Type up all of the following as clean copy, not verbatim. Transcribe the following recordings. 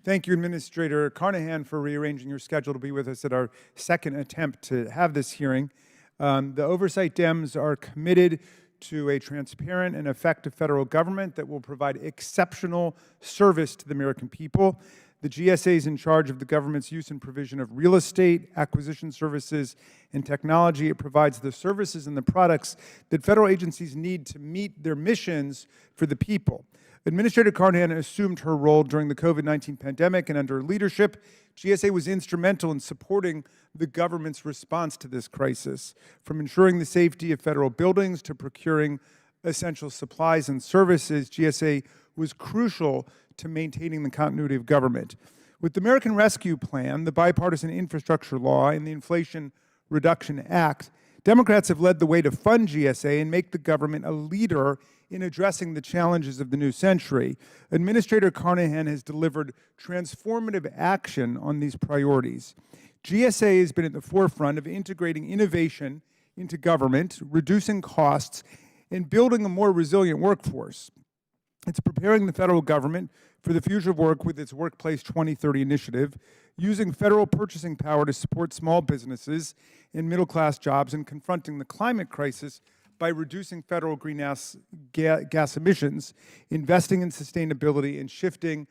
Thank you, Administrator Carnahan, for rearranging your schedule to be with us at our second attempt to have this hearing. The Oversight Dems are committed to a transparent and effective federal government that will provide exceptional service to the American people. The GSA is in charge of the government's use and provision of real estate, acquisition services, and technology. It provides the services and the products that federal agencies need to meet their missions for the people. Administrator Carnahan assumed her role during the COVID-19 pandemic, and under her leadership, GSA was instrumental in supporting the government's response to this crisis, from ensuring the safety of federal buildings to procuring essential supplies and services. GSA was crucial to maintaining the continuity of government. With the American Rescue Plan, the Bipartisan Infrastructure Law, and the Inflation Reduction Act, Democrats have led the way to fund GSA and make the government a leader in addressing the challenges of the new century. Administrator Carnahan has delivered transformative action on these priorities. GSA has been at the forefront of integrating innovation into government, reducing costs, and building a more resilient workforce. It's preparing the federal government for the future of work with its Workplace 2030 initiative, using federal purchasing power to support small businesses and middle-class jobs, and confronting the climate crisis by reducing federal greenhouse gas emissions, investing in sustainability, and shifting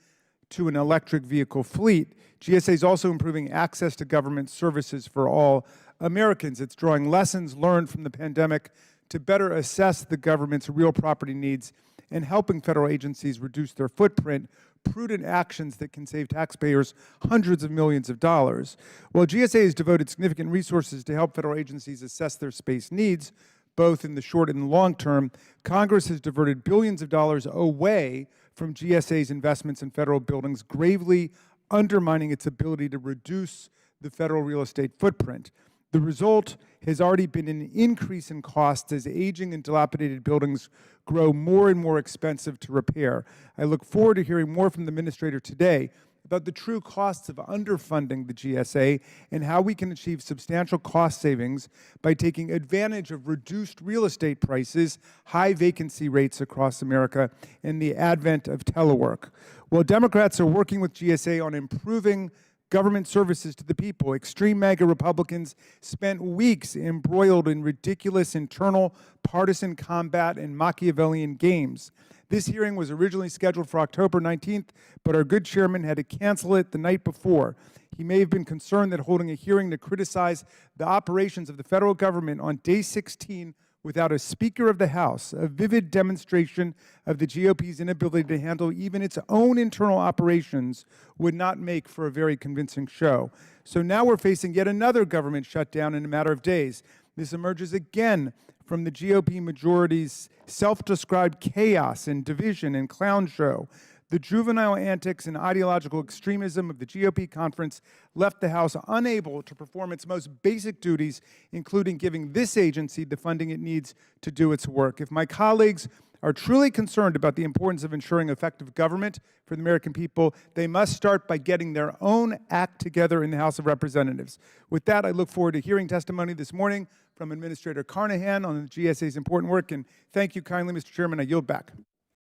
to an electric vehicle fleet. GSA is also improving access to government services for all Americans. It's drawing lessons learned from the pandemic to better assess the government's real property needs and helping federal agencies reduce their footprint, prudent actions that can save taxpayers hundreds of millions of dollars. While GSA has devoted significant resources to help federal agencies assess their space needs, both in the short and long term, Congress has diverted billions of dollars away from GSA's investments in federal buildings, gravely undermining its ability to reduce the federal real estate footprint. The result has already been an increase in costs as aging and dilapidated buildings grow more and more expensive to repair. I look forward to hearing more from the Administrator today about the true costs of underfunding the GSA and how we can achieve substantial cost savings by taking advantage of reduced real estate prices, high vacancy rates across America, and the advent of telework. While Democrats are working with GSA on improving government services to the people, extreme MAGA Republicans spent weeks embroiled in ridiculous internal partisan combat and Machiavellian games. This hearing was originally scheduled for October 19th, but our good chairman had to cancel it the night before. He may have been concerned that holding a hearing to criticize the operations of the federal government on day 16 without a Speaker of the House, a vivid demonstration of the GOP's inability to handle even its own internal operations, would not make for a very convincing show. So now we're facing yet another government shutdown in a matter of days. This emerges again from the GOP majority's self-described chaos and division and clown show. The juvenile antics and ideological extremism of the GOP conference left the House unable to perform its most basic duties, including giving this agency the funding it needs to do its work. If my colleagues are truly concerned about the importance of ensuring effective government for the American people, they must start by getting their own act together in the House of Representatives. With that, I look forward to hearing testimony this morning from Administrator Carnahan on the GSA's important work, and thank you kindly, Mr. Chairman. I yield back.